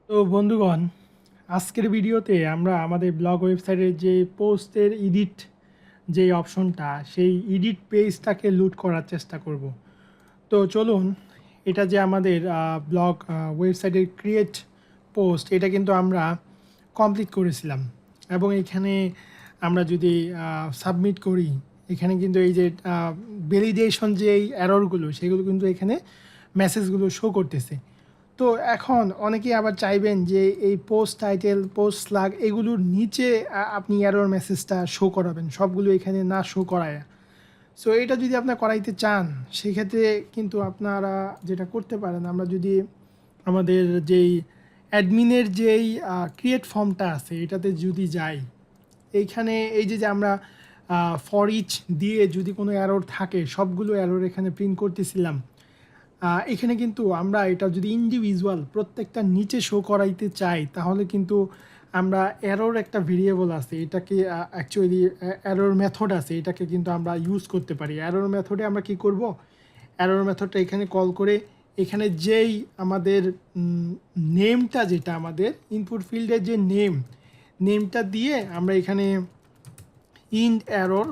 তো বন্ধুগণ, আজকের ভিডিওতে আমরা আমাদের ব্লগ ওয়েবসাইটের যে পোস্টের এডিট যে অপশনটা, সেই এডিট পেজটাকে লুট করার চেষ্টা করব। তো চলুন, এটা যে আমাদের ব্লগ ওয়েবসাইটের ক্রিয়েট পোস্ট, এটা কিন্তু আমরা কমপ্লিট করেছিলাম। এবং এখানে আমরা যদি সাবমিট করি, এখানে কিন্তু এই যে ভ্যালিডেশন যে এই এররগুলো, সেগুলো কিন্তু এখানে মেসেজগুলো শো করতেছে। তো এখন অনেকেই আবার চাইবেন যে এই পোস্ট টাইটেল, পোস্ট স্ল্যাগ এগুলোর নিচে আপনি এরর মেসেজটা শো করাবেন, সবগুলো এখানে না শো করায়। সো এটা যদি আপনারা করাইতে চান, সেক্ষেত্রে কিন্তু আপনারা যেটা করতে পারেন, আমরা যদি আমাদের যেই অ্যাডমিনের যেই ক্রিয়েট ফর্মটা আছে, এটাতে যদি যাই, এইখানে এই যে আমরা ফর ইচ দিয়ে যদি কোনো এরর থাকে, সবগুলো এরর এখানে প্রিন্ট করতেছিলাম। এখানে কিন্তু আমরা এটা যদি ইন্ডিভিজুয়াল প্রত্যেকটা নিচে শো করাইতে চাই, তাহলে কিন্তু আমরা এরর একটা ভেরিয়েবল আছে, এটাকে অ্যাকচুয়ালি এরর মেথড আছে, এটাকে কিন্তু আমরা ইউজ করতে পারি। এরর মেথডে আমরা কি করব, এরর মেথডটা এখানে কল করে এখানে যেই আমাদের নেমটা, যেটা আমাদের ইনপুট ফিল্ডের যে নেমটা দিয়ে আমরা এখানে ইন্ট এরর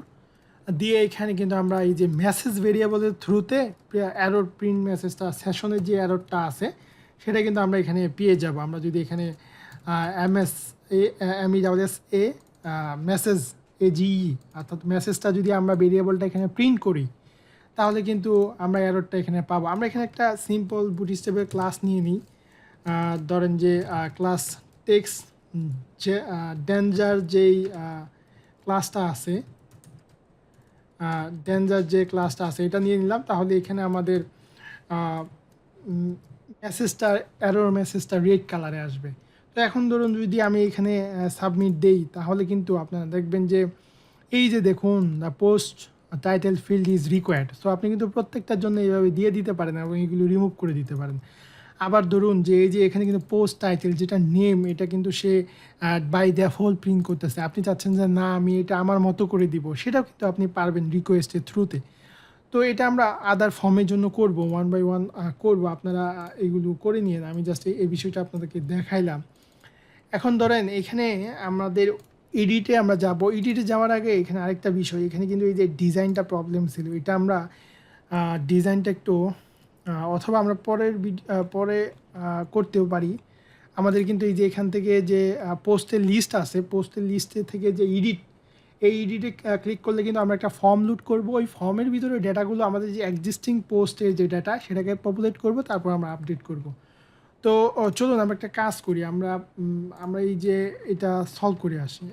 দিয়ে এখানে কিন্তু আমরা এই যে মেসেজ ভেরিয়েবলের থ্রুতে এরর প্রিন্ট মেসেজটা, সেশনের যে এররটা আছে সেটা কিন্তু আমরা এখানে পেয়ে যাব। আমরা যদি এখানে MESS মেসেজ AGE অর্থাৎ মেসেজটা যদি আমরা ভেরিয়েবলটা এখানে প্রিন্ট করি, তাহলে কিন্তু আমরা এররটা এখানে পাবো। আমরা এখানে একটা সিম্পল বুটস্ট্র্যাপের ক্লাস নিয়ে নিই। ধরেন যে ক্লাস টেক্স যে ডেঞ্জার যেই ক্লাসটা আছে, ডেঞ্জার যে ক্লাসটা আছে এটা নিয়ে নিলাম। তাহলে এখানে আমাদের মেসেজটা, এরর মেসেজটা রেড কালারে আসবে। তো এখন ধরুন যদি আমি এখানে সাবমিট দেই, তাহলে কিন্তু আপনারা দেখবেন যে এই যে দেখুন, the post title field is required. So আপনি কিন্তু প্রত্যেকটার জন্য এইভাবে দিয়ে দিতে পারেন এবং এগুলো রিমুভ করে দিতে পারেন। আবার ধরুন যে এই যে এখানে কিন্তু পোস্ট টাইটেল যেটা নেম, এটা কিন্তু সে বাই ডিফল্ট প্রিন্ট করতেছে। আপনি চাচ্ছেন যে না, আমি এটা আমার মতো করে দিব, সেটাও কিন্তু আপনি পারবেন রিকোয়েস্টের থ্রুতে। তো এটা আমরা আদার ফর্মের জন্য করব, ওয়ান বাই ওয়ান করব। আপনারা এগুলো করে নিয়ে, আমি জাস্ট এই বিষয়টা আপনাদেরকে দেখাইলাম। এখন ধরেন এখানে আমাদের এডিটে আমরা যাব। এডিটে যাওয়ার আগে এখানে আরেকটা বিষয়, এখানে কিন্তু এই যে ডিজাইনটা প্রবলেম ছিল, এটা আমরা ডিজাইনটা একটু অথবা আমরা পরে করতেও পারি। আমাদের কিন্তু এই যে এখান থেকে যে পোস্টের লিস্ট আছে, পোস্টের লিস্টে থেকে যে এডিট, এই এডিটে ক্লিক করলে কিন্তু আমরা একটা ফর্ম লুট করব। ওই ফর্মের ভিতরে ডেটাগুলো আমাদের যে এক্সিস্টিং পোস্টের যে ডাটা, সেটাকে পপুলেট করব, তারপর আমরা আপডেট করব। তো চলুন আমরা একটা কাজ করি, আমরা এই যে এটা সলভ করে আসি।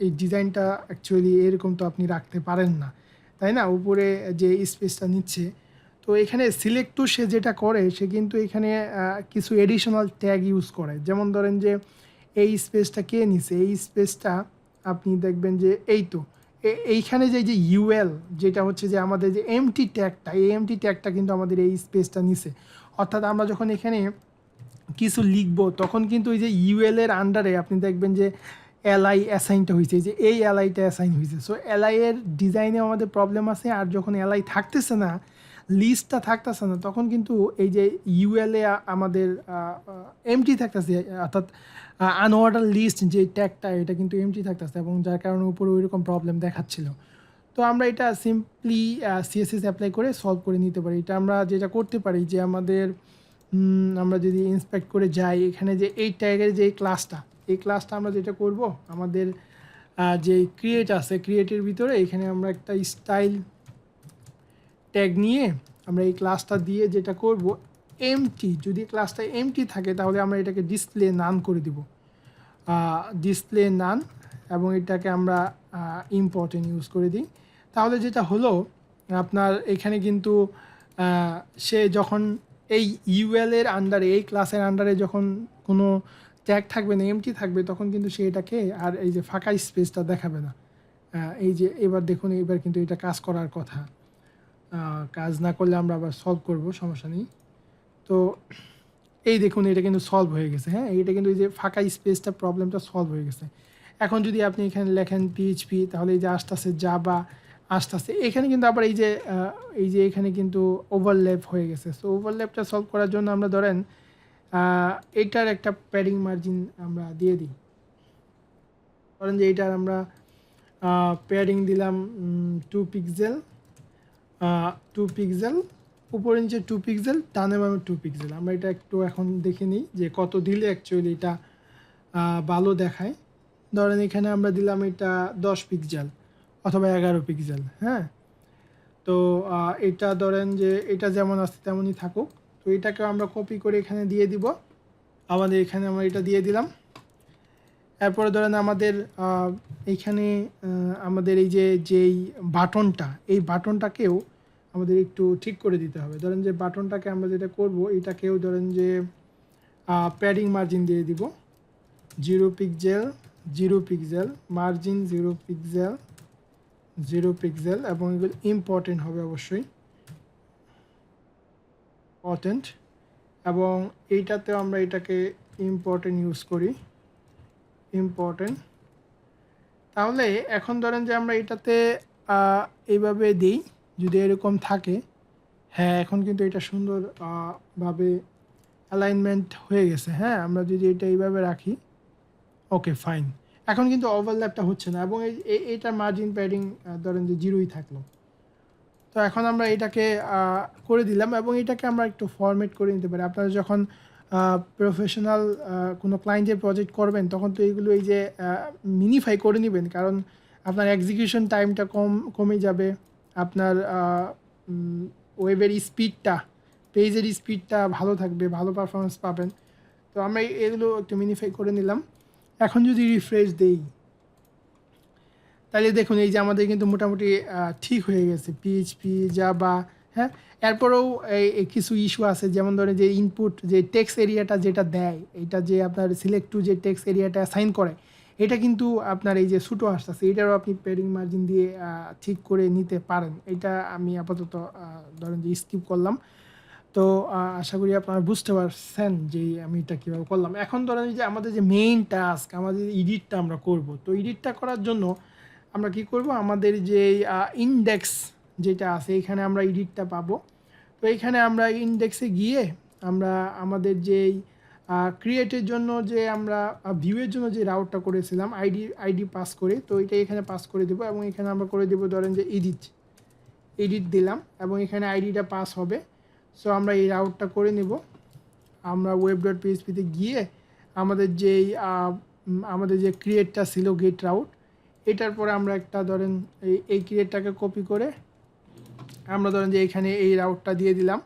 এই ডিজাইনটা অ্যাকচুয়ালি এরকম তো আপনি রাখতে পারেন না, তাই না? উপরে যে স্পেসটা নিচ্ছে, তো এখানে সিলেক্ট টু সে যেটা করে, সে কিন্তু এখানে কিছু এডিশনাল ট্যাগ ইউজ করে। যেমন ধরেন যে এই স্পেসটা কে নিছে, এই স্পেসটা আপনি দেখবেন যে এই তো এইখানে যে যে ইউএল, যেটা হচ্ছে যে আমাদের যে এমটি ট্যাগটা, এই এমটি ট্যাগটা কিন্তু আমাদের এই স্পেসটা নিছে। অর্থাৎ আমরা যখন এখানে কিছু লিখবো, তখন কিন্তু এই যে ইউএল এর আন্ডারে আপনি দেখবেন যে এলআই অ্যাসাইনটা হয়েছে, যে এই এলআইটা অ্যাসাইন হয়েছে। সো এলআই এর ডিজাইনে আমাদের প্রবলেম আছে। আর যখন এলআই থাকতেছে না, লিস্টটা থাকতেছে না, তখন কিন্তু এই যে ইউএল এ আমাদের এমটি থাকতেছে, অর্থাৎ আনঅর্ডার লিস্ট যে ট্যাগটা, এটা কিন্তু এমটি থাকতেছে, এবং যার কারণে উপরে ওইরকম প্রবলেম দেখাচ্ছিল। তো আমরা এটা সিম্পলি সিএসএস অ্যাপ্লাই করে সলভ করে নিতে পারি। এটা আমরা যেটা করতে পারি যে আমাদের আমরা যদি ইন্সপেক্ট করে যাই, এখানে যে এই ট্যাগের যে ক্লাসটা, এই ক্লাসটা আমরা যেটা করব, আমাদের যে ক্রিয়েট আছে, ক্রিয়েটের ভিতরে এখানে আমরা একটা স্টাইল ট্যাগ নিয়ে আমরা এই ক্লাসটা দিয়ে যেটা করব, এমটি, যদি ক্লাসটা এমটি থাকে তাহলে আমরা এটাকে ডিসপ্লে নান করে দিব, ডিসপ্লে নান, এবং এটাকে আমরা ইম্পর্টেন্ট ইউজ করে দিই। তাহলে যেটা হলো, আপনার এখানে কিন্তু সে যখন এই ইউএল এর আন্ডারে, এই ক্লাসের আন্ডারে যখন কোনো ট্যাগ থাকবে না, এমটি থাকবে, তখন কিন্তু সে এটাকে আর এই যে ফাঁকা স্পেসটা দেখাবে না। এই যে এবার দেখুন, এবার কিন্তু এটা কাজ করার কথা। কাজ না করলে আমরা আবার সলভ করব, সমস্যা নেই। তো এই দেখুন, এটা কিন্তু সলভ হয়ে গেছে। হ্যাঁ, এটা কিন্তু এই যে ফাঁকা স্পেসটা, প্রবলেমটা সলভ হয়ে গেছে। এখন যদি আপনি এখানে লেখেন পিএইচপি, তাহলে এই যে আস্তে আস্তে জাভা আস্তে আস্তে এখানে কিন্তু আবার এই যে এখানে কিন্তু ওভারল্যাপ হয়ে গেছে। সো ওভারল্যাপটা সলভ করার জন্য আমরা ধরেন এটার একটা প্যাডিং মার্জিন আমরা দিয়ে দিই। ধরেন যে এটার আমরা প্যাডিং দিলাম 2 পিক্সেল, 2 পিক্সেল, উপরে নিচে 2 পিক্সেল, ডানে বামে 2 পিক্সেল। আমরা এটা একটু এখন দেখে নিই যে কত দিলে অ্যাকচুয়ালি এটা ভালো দেখায়। ধরেন এখানে আমরা দিলাম এটা 10 পিক্সেল অথবা 11 পিক্সেল। হ্যাঁ, তো এটা ধরেন যে এটা যেমন আছে তেমনই থাকুক। তো এটাকে আমরা কপি করে এখানে দিয়ে দিব। আমাদের এখানে আমরা এটা দিয়ে দিলাম। এরপরে ধরেন আমাদের এইখানে আমাদের এই যেই বাটনটা, এই বাটনটাকেও আমাদের একটু ঠিক করে দিতে হবে। ধরেন যে বাটনটাকে আমরা যেটা করব, এটাকেও ধরেন যে প্যাডিং মার্জিন দিয়ে দিব 0 pixel, 0 pixel, margin 0 pixel, 0 pixel, এবং এগুলো ইম্পর্টেন্ট হবে অবশ্যই, ইম্পর্টেন্ট। এবং এইটাতেও আমরা এটাকে ইম্পর্টেন্ট ইউজ করি, ইম্পর্টেন্ট। তাহলে এখন ধরেন যে আমরা এটাতে এইভাবে দিই, যদি এরকম থাকে, হ্যাঁ এখন কিন্তু এটা সুন্দর ভাবে অ্যালাইনমেন্ট হয়ে গেছে। হ্যাঁ, আমরা যদি এটা এইভাবে রাখি, ওকে ফাইন, এখন কিন্তু ওভারল্যাপটা হচ্ছে না, এবং এইটার মার্জিন প্যাডিং ধরেন যে 0ই থাকলো। তো এখন আমরা এটাকে করে দিলাম, এবং এটাকে আমরা একটু ফরম্যাট করে নিতে পারি। আপনারা যখন প্রফেশনাল কোনো ক্লায়েন্টের প্রজেক্ট করবেন, তখন তো এইগুলো এই যে মিনিফাই করে নেবেন, কারণ আপনার এক্সিকিউশন টাইমটা কমে যাবে, আপনার ওয়েবের স্পিডটা, পেজের স্পিডটা ভালো থাকবে, ভালো পারফরমেন্স পাবেন। তো আমরা এগুলো একটু মিনিফাই করে নিলাম। এখন যদি রিফ্রেশ দেই, তাহলে দেখুন এই যে আমাদের কিন্তু মোটামুটি ঠিক হয়ে গেছে পিএইচপি জাভা। হ্যাঁ, এরপরেও এই কিছু ইস্যু আছে, যেমন ধরেন যে ইনপুট যে টেক্সট এরিয়াটা যেটা দেয়, এটা যে আপনার সিলেক্ট টু যে টেক্সট এরিয়াটা অ্যাসাইন করে, এটা কিন্তু আপনার এই যে ছোটো আসতেছে, এটারও আপনি প্যাডিং মার্জিন দিয়ে ঠিক করে নিতে পারেন। এটা আমি আপাতত ধরেন যে স্কিপ করলাম। তো আশা করি আপনারা বুঝতে পারছেন যে আমি এটা কীভাবে করলাম। এখন ধরেন যে আমাদের যে মেইন টাস্ক, আমাদের এডিটটা আমরা করব। তো এডিটটা করার জন্য আমরা কি করব, আমাদের যে ইন্ডেক্স যেটা আছে, এখানে আমরা এডিটটা পাবো। তো এইখানে আমরা ইন্ডেক্সে গিয়ে আমরা আমাদের যেই ক্রিয়েটের জন্য যে আমরা ভিউয়ের জন্য যে রাউটটা করেছিলাম আইডি পাস করে, তো এটা এখানে পাস করে দেবো, এবং এখানে আমরা করে দেবো ধরেন যে এডিট দিলাম, এবং এখানে আইডিটা পাস হবে। সো আমরা এই রাউটটা করে নেব। আমরা web.php-তে গিয়ে আমাদের যে ক্রিয়েটটা ছিল গেট রাউট, এটার পরে আমরা একটা ধরেন এই ক্রিয়েটটাকে কপি করে আমরা ধরেন যে এখানে এই রাউটটা দিয়ে দিলাম,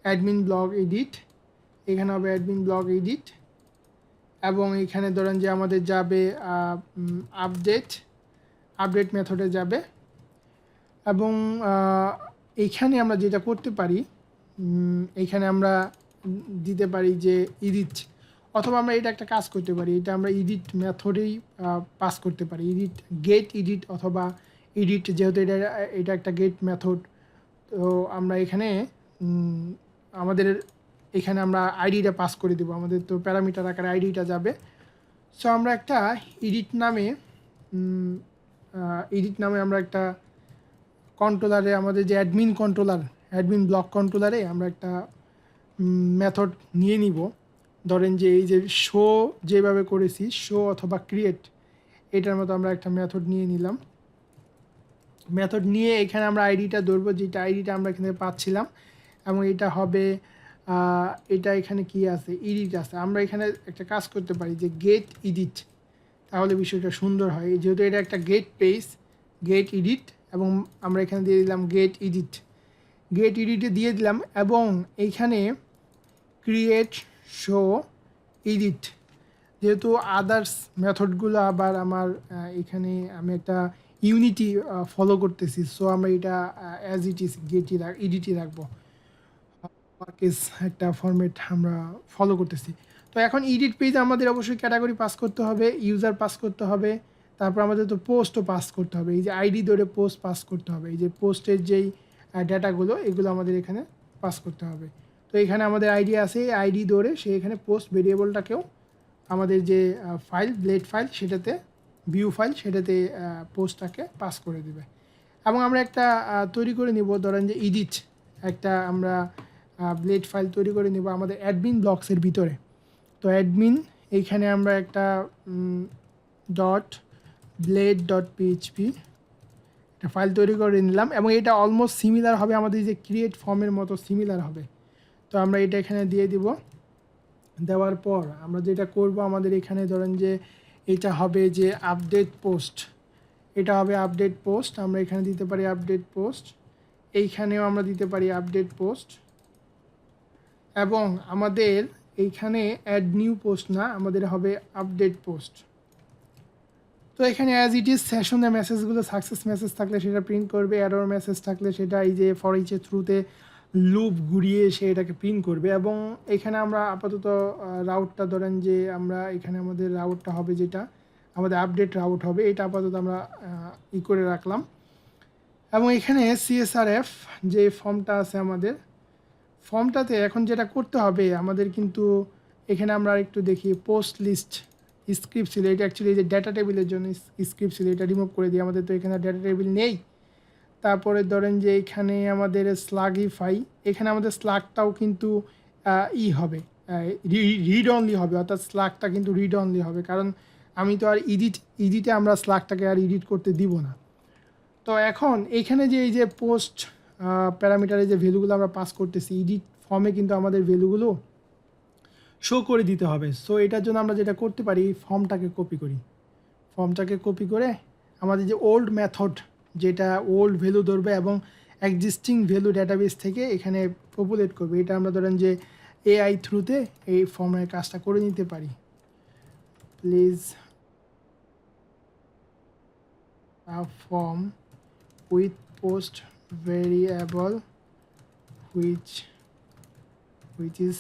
অ্যাডমিন ব্লগ এডিট, এখানে হবে অ্যাডমিন ব্লগ এডিট, এবং এখানে ধরেন যে আমাদের যাবে আপডেট মেথডে যাবে। এবং এইখানে আমরা যেটা করতে পারি, এইখানে আমরা দিতে পারি যে এডিট, অথবা আমরা এটা একটা কাজ করতে পারি, এটা আমরা এডিট মেথডেই পাস করতে পারি, গেট এডিট অথবা এডিট, যেহেতু এটা একটা গেট মেথড। তো আমরা এখানে আমরা আইডিটা পাস করে দেবো, আমাদের তো প্যারামিটার আকারে আইডিটা যাবে। সো আমরা একটা এডিট নামে আমরা একটা কন্ট্রোলারে, আমাদের যে অ্যাডমিন ব্লক কন্ট্রোলারে আমরা একটা মেথড নিয়ে নিব। ধরেন যে এই যে শো যেভাবে করেছি, শো অথবা ক্রিয়েট, এটার মতো আমরা একটা মেথড নিয়ে নিলাম। মেথড নিয়ে এখানে আমরা আইডিটা ধরবো, যেটা আইডিটা আমরা এখানে পাচ্ছিলাম, এবং এটা হবে এটা এখানে কি আছে, এডিট আছে। আমরা এখানে একটা কাজ করতে পারি যে গেট এডিট, তাহলে বিষয়টা সুন্দর হয়। যেহেতু এটা একটা গেট পেজ, গেট এডিট, এবং আমরা এখানে দিয়ে দিলাম গেট এডিটে দিয়ে দিলাম, এবং এইখানে ক্রিয়েট শো এডিট, যেহেতু আদার্স মেথডগুলো আবার আমার এখানে আমি একটা ইউনিটি ফলো করতেছি, সো আমরা এটা অ্যাজ ইট ইজ এডিটই রাখবো, ওয়ার্কেস একটা ফরম্যাট আমরা ফলো করতেছি। তো এখন এডিট পেজে আমাদের অবশ্যই ক্যাটাগরি পাস করতে হবে, ইউজার পাস করতে হবে, তারপর আমাদের তো পোস্টও পাস করতে হবে, এই যে আইডি ধরে পোস্ট পাস করতে হবে, এই যে পোস্টের যেই ডেটাগুলো, এগুলো আমাদের এখানে পাস করতে হবে। তো এখানে আমাদের আইডি আছে, আইডি ধরে সে এখানে পোস্ট ভেরিয়েবলটাকেও আমাদের যে ব্লেড ফাইল সেটাতে, ভিউ ফাইল সেটাতে পোস্টটাকে পাস করে দেবে। এবং আমরা একটা তৈরি করে নিব, ধরেন যে একটা আমরা ব্লেড ফাইল তৈরি করে নিব আমাদের অ্যাডমিন ব্লকসের ভিতরে। তো অ্যাডমিন এইখানে আমরা একটা ডট ব্লেড ডট পিএইচপি একটা ফাইল তৈরি করে নিলাম, এবং এটা অলমোস্ট সিমিলার হবে আমাদের যে ক্রিয়েট ফর্মের মতো সিমিলার হবে। তো আমরা এটা এখানে দিয়ে দিব। দেওয়ার পর আমরা যেটা করব, আমাদের এখানে ধরেন যে এটা হবে যে আপডেট পোস্ট, এটা হবে আপডেট পোস্ট। আমরা এখানে দিতে পারি আপডেট পোস্ট, এইখানেও আমরা দিতে পারি আপডেট পোস্ট, এবং আমাদের এইখানে অ্যাড নিউ পোস্ট না, আমাদের হবে আপডেট পোস্ট। তো এখানে অ্যাজ ইট ইজ সেশনের মেসেজগুলো সাকসেস মেসেজ থাকলে সেটা প্রিন্ট করবে, এরর মেসেজ থাকলে সেটা এই যে ফর ইচের থ্রুতে লুপ ঘুরিয়ে সে এটাকে প্রিন্ট করবে। এবং এখানে আমরা আপাতত রাউটটা ধরেন যে আমরা এখানে আমাদের রাউটটা হবে যেটা আমাদের আপডেট রাউট হবে, এটা আপাতত আমরা করে রাখলাম। এবং এখানে সিএসআরএফ যে ফর্মটা আছে আমাদের ফর্মটাতে এখন যেটা করতে হবে আমাদের, কিন্তু এখানে আমরা একটু দেখি পোস্ট লিস্ট স্ক্রিপ্ট ছিল, এটা অ্যাকচুয়ালি এই যে ডেটা টেবিলের জন্য স্ক্রিপ্ট ছিল, এটা রিমুভ করে দিই। আমাদের তো এখানে ডেটা টেবিল নেই। তারপরে ধরেন যে এখানে আমাদের স্লাগিফাই, এখানে আমাদের স্লাগটাও কিন্তু হবে রিড অনলি হবে, অর্থাৎ স্লাগটা কিন্তু রিড অনলি হবে, কারণ আমি তো আর ইডিটে আমরা স্লাগটাকে আর এডিট করতে দিব না। তো এখন এইখানে যে এই যে পোস্ট প্যারামিটারে যে ভ্যালুগুলো আমরা পাস করতেছি এডিট ফর্মে, কিন্তু আমাদের ভ্যালুগুলো শো করে দিতে হবে। সো এটার জন্য আমরা যেটা করতে পারি, ফর্মটাকে কপি করি। ফর্মটাকে কপি করে আমাদের যে ওল্ড মেথড, যেটা ওল্ড ভ্যালু ধরবে এবং এক্সিস্টিং ভ্যালু ডেটাবেস থেকে এখানে পপুলেট করবে, এটা আমরা ধরেন যে এআই থ্রুতে এই ফর্মের কাজটা করে নিতে পারি। Please form with post variable which is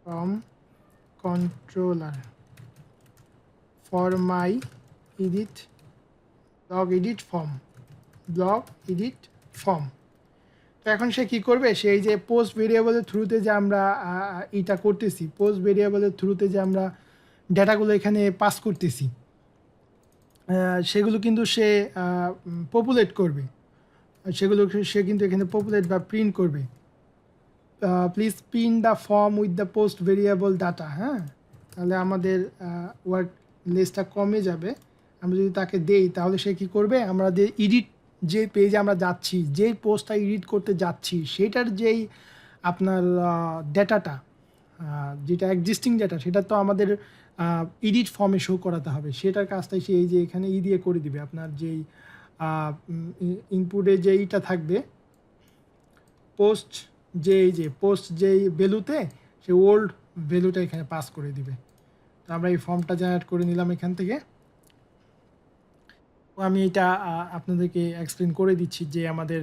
from controller for my edit blog edit form তো এখন সে কি করবে, সেই যে পোস্ট ভেরিয়েবলের থ্রুতে যে আমরা এটা করতেছি, পোস্ট ভেরিয়েবলের থ্রুতে যে আমরা ডেটাগুলো এখানে পাস করতেছি, সেগুলো কিন্তু সে পপুলেট করবে, সেগুলো সে কিন্তু এখানে পপুলেট বা প্রিন্ট করবে। Please print the form with the post variable data. হ্যাঁ, তাহলে আমাদের ওয়ার্ক লিস্টটা কমে যাবে। আমরা যদি তাকে দেই তাহলে সে কী করবে, আমরা এডিট যে পেজে আমরা যাচ্ছি, যেই পোস্টটা এডিট করতে যাচ্ছি সেটার যেই আপনার ডেটাটা, যেটা এক্সিস্টিং ডেটা, সেটা তো আমাদের এডিট ফর্মে শো করাতে হবে। সেটার কাজটাই সে এই যে এখানে দিয়ে করে দিবে। আপনার যেই ইনপুটে যেইটা থাকবে পোস্ট, পোস্ট যেই ভ্যালুতে, সে ওল্ড ভ্যালুটা এখানে পাস করে দিবে। তো আমরা এই ফর্মটা জেনারেট করে নিলাম এখান থেকে। আমি এটা আপনাদেরকে এক্সপ্লেন করে দিচ্ছি যে আমাদের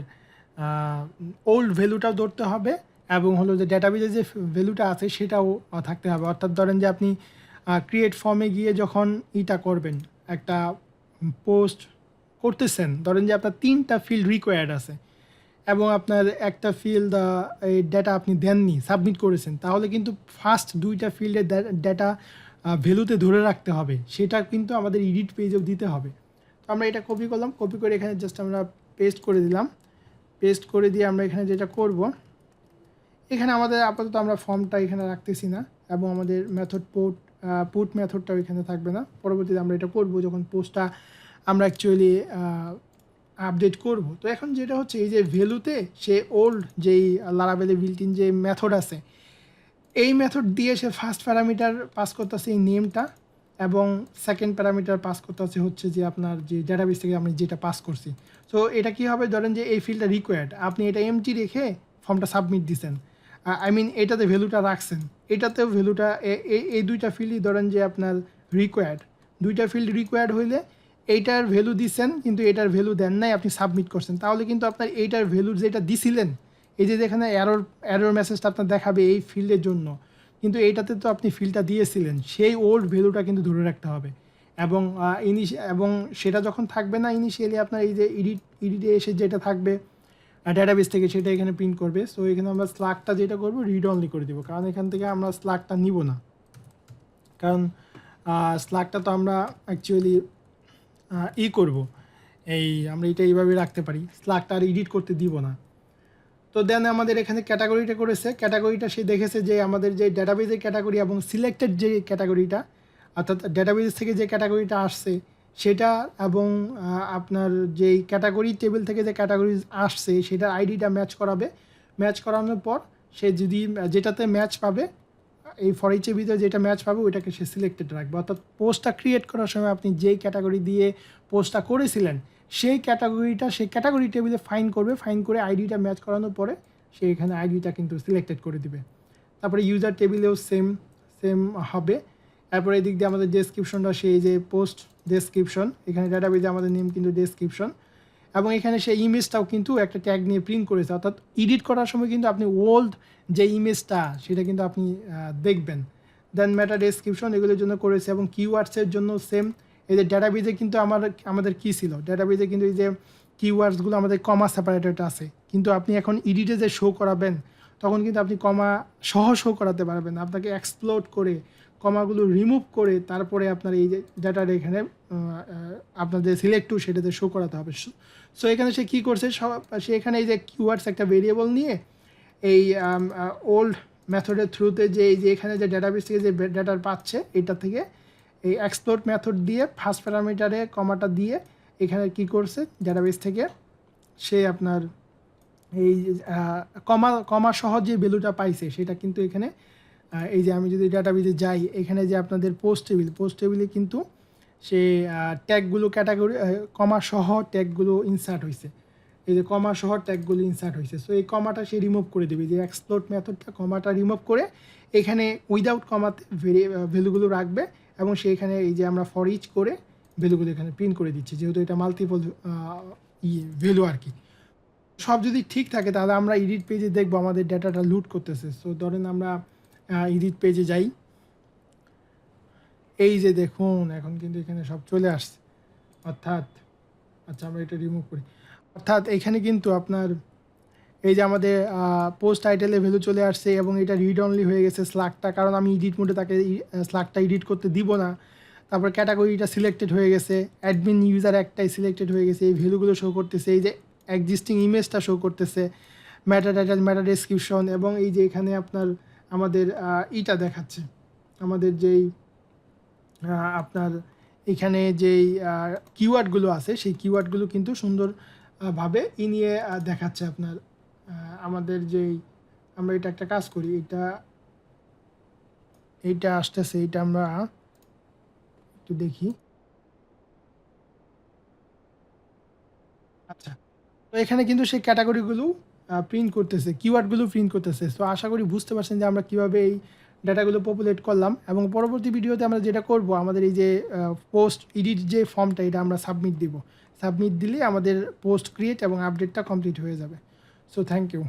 ওল্ড ভ্যালুটাও ধরতে হবে, এবং হলো যে ডেটাবেজে যে ভ্যালুটা আছে সেটাও থাকতে হবে। অর্থাৎ ধরেন যে আপনি ক্রিয়েট ফর্মে গিয়ে যখন ইটা করবেন, একটা পোস্ট করতেছেন, ধরেন যে আপনার 3টা ফিল্ড রিকোয়ার্ড আছে এবং আপনার একটা ফিল্ড এই ডেটা আপনি দেননি, সাবমিট করেছেন, তাহলে কিন্তু ফার্স্ট 2টা ফিল্ডের ডেটা ভ্যালুতে ধরে রাখতে হবে, সেটা কিন্তু আমাদের এডিট পেজেও দিতে হবে। তো আমরা এটা কপি করলাম, কপি করে এখানে জাস্ট আমরা পেস্ট করে দিলাম। পেস্ট করে দিয়ে আমরা এখানে যেটা করব, এখানে আমাদের আপাতত আমরা ফর্মটা এখানে রাখতেছি না, এবং আমাদের মেথড পুট মেথডটাও এখানে থাকবে না। পরবর্তীতে আমরা এটা করব যখন পোস্টটা আমরা অ্যাকচুয়ালি আপডেট করব। তো এখন যেটা হচ্ছে, এই যে ভ্যালুতে সে ওল্ড যেই লারাভেলে বিল্ট-ইন যে মেথড আছে, এই মেথড দিয়ে সে ফার্স্ট প্যারামিটার পাস করতেছে এই নেমটা, এবং সেকেন্ড প্যারামিটার পাস করতেছে হচ্ছে যে আপনার যে ডেটাবেস থেকে আমি যেটা পাস করছি। সো এটা কী হবে, ধরেন যে এই ফিল্ডটা রিকোয়ার্ড, আপনি এটা এমটি রেখে ফর্মটা সাবমিট দিচ্ছেন, আই মিন এটাতে ভ্যালুটা রাখছেন, এটাতেও ভ্যালুটা, এই 2টা ফিল্ডই ধরেন যে আপনার রিকোয়ার্ড, 2টা ফিল্ড রিকোয়ার্ড হইলে এইটার ভ্যালু দিচ্ছেন কিন্তু এটার ভ্যালু দেন নাই, আপনি সাবমিট করছেন, তাহলে কিন্তু আপনার এইটার ভ্যালু যেটা দিছিলেন, এই যে এখানে এরর মেসেজটা আপনার দেখাবে এই ফিল্ডের জন্য, কিন্তু এইটাতে তো আপনি ফিল্ডটা দিয়েছিলেন, সেই ওল্ড ভ্যালুটা কিন্তু ধরে রাখতে হবে। এবং এবং সেটা যখন থাকবে না ইনিশিয়ালি, আপনার এই যে ইডিটে এসে যেটা থাকবে ডেটাবেস থেকে, সেটা এখানে প্রিন্ট করবে। সো এখানে আমরা স্লাগটা যেটা করবো রিড অনলি করে দেবো, কারণ এখান থেকে আমরা স্লাগটা নিব না, কারণ স্লাগটা তো আমরা অ্যাকচুয়ালি করব, এই আমরা এটা এইভাবে রাখতে পারি, স্লাগটা আর এডিট করতে দিব না। তো তো দেন আমাদের এখানে ক্যাটাগরিটা করেছে, ক্যাটাগরিটা সে দেখেছে যে আমাদের যে ডেটাবেজের ক্যাটাগরি এবং সিলেক্টেড যে ক্যাটাগরিটা, অর্থাৎ ডেটাবেজ থেকে যে ক্যাটাগরিটা আসছে সেটা এবং আপনার যেই ক্যাটাগরি টেবিল থেকে যে ক্যাটাগরি আসছে সেটার আইডিটা ম্যাচ করাবে। ম্যাচ করানোর পর সে যদি যেটাতে ম্যাচ পাবে, এই ফর ইচের ভিতরে যেটা ম্যাচ পাবে ওইটাকে সে সিলেক্টেড রাখবে। অর্থাৎ পোস্টটা ক্রিয়েট করার সময় আপনি যেই ক্যাটাগরি দিয়ে পোস্টটা করেছিলেন সেই ক্যাটাগরিটা সেই ক্যাটাগরি টেবিলে ফাইন করবে, ফাইন করে আইডিটা ম্যাচ করানোর পরে সে এখানে আইডিটা কিন্তু সিলেক্টেড করে দিবে। তারপরে ইউজার টেবিলেও সেম সেম হবে। তারপরে এদিক দিয়ে আমাদের ডেসক্রিপশনটা সেই যে পোস্ট ডেসক্রিপশন, এখানে ডাটাবেজে আমাদের নেম কিন্তু ডেসক্রিপশন, এবং এখানে সেই ইমেজটাও কিন্তু একটা ট্যাগ নিয়ে প্রিন্ট করেছে। অর্থাৎ এডিট করার সময় কিন্তু আপনি ওল্ড যে ইমেজটা সেটা কিন্তু আপনি দেখবেন। দেন মেটা ডেসক্রিপশন এগুলোর জন্য করেছে, এবং কিওয়ার্ডসের জন্য সেম। এই যে ডাটাবেজে কিন্তু আমাদের কী ছিল, ডাটাবেজে কিন্তু এই যে কিওয়ার্ডসগুলো আমাদের কমা সেপারেটেড আছে, কিন্তু আপনি এখন এডিটে যে শো করাবেন তখন কিন্তু আপনি কমা সহ শো করাতে পারবেন না, আপনাকে এক্সপ্লোড করে কমাগুলো রিমুভ করে তারপরে আপনার এই যে ডাটার এখানে আপনার যে সিলেক্ট টু সেটাতে শো করাতে হবে। সো এখানে সে কী করছে, সে এখানে এই যে কিওয়ার্ডস একটা ভেরিয়েবল নিয়ে এই ওল্ড মেথডের থ্রুতে যে এই যে এখানে যে ডাটাবেস থেকে যে ডাটার পাচ্ছে এটা থেকে এই এক্সপ্লোর মেথড দিয়ে ফার্স্ট প্যারামিটারে কমাটা দিয়ে এখানে কি করছে, ডাটাবেস থেকে সে আপনার এই কমা সহ যে ভ্যালুটা পাইছে সেটা কিন্তু এখানে এই যে আমি যদি ডাটাবেজে যাই, এখানে যে আপনাদের পোস্ট টেবিলে কিন্তু সে ট্যাগগুলো ক্যাটাগরি কমা সহ ট্যাগগুলো ইনসার্ট হয়েছে, এই যে কমা সহ ট্যাগগুলো ইনসার্ট হয়েছে। সো এই কমাটা সে রিমুভ করে দেবে, যে এক্সপ্লোর মেথডটা কমাটা রিমুভ করে এখানে উইদাউট কমাতে ভ্যালুগুলো রাখবে, এবং এখানে এই যে আমরা ফর ইচ করে ভ্যালুগুলো এখানে প্রিন্ট করে দিচ্ছি, যেহেতু এটা মাল্টিপল ভ্যালু আর কি। সব যদি ঠিক থাকে তাহলে আমরা এডিট পেজে দেখবো আমাদের ডেটাটা লুট করতেছে। সো ধরেন আমরা এডিট পেজে যাই, এই যে দেখুন এখন কিন্তু এখানে সব চলে আসছে, অর্থাৎ আচ্ছা আমরা এটা রিমুভ করি, অর্থাৎ এখানে কিন্তু আপনার এই যে আমাদের পোস্ট টাইটেলে ভ্যালু চলে আসছে, এবং এটা রিড অনলি হয়ে গেছে স্লাগটা, কারণ আমি এডিট মোডে তাকে স্লাগটা এডিট করতে দিব না। তারপর ক্যাটাগরিটা সিলেক্টেড হয়ে গেছে, অ্যাডমিন ইউজার একটাই সিলেক্টেড হয়ে গেছে, এই ভ্যালুগুলো শো করতেছে, এই যে এক্সিস্টিং ইমেজটা শো করতেছে, ম্যাটা টাইটেল ম্যাটা ডেসক্রিপশন, এবং এই যে এখানে আপনার আমাদের ইটা দেখাচ্ছে, আমাদের যেই আপনার এখানে যেই কিওয়ার্ডগুলো আছে সেই কিওয়ার্ডগুলো কিন্তু সুন্দরভাবে নিয়ে দেখাচ্ছে আপনার আমাদের যেই আমরা এটা একটা কাজ করি, এইটা আসতেছে, এইটা আমরা একটু দেখি। আচ্ছা, তো এখানে কিন্তু সেই ক্যাটাগরিগুলো প্রিন্ট করতেছে, কিওয়ার্ডগুলো প্রিন্ট করতেছে। সো আশা করি বুঝতে পারছেন যে আমরা কীভাবে এই ডাটাগুলো পপুলেট করলাম, এবং পরবর্তী ভিডিওতে আমরা যেটা করব, আমাদের এই যে পোস্ট এডিট যে ফর্মটা এটা আমরা সাবমিট দিব, সাবমিট দিলে আমাদের পোস্ট ক্রিয়েট এবং আপডেটটা কমপ্লিট হয়ে যাবে। So thank you.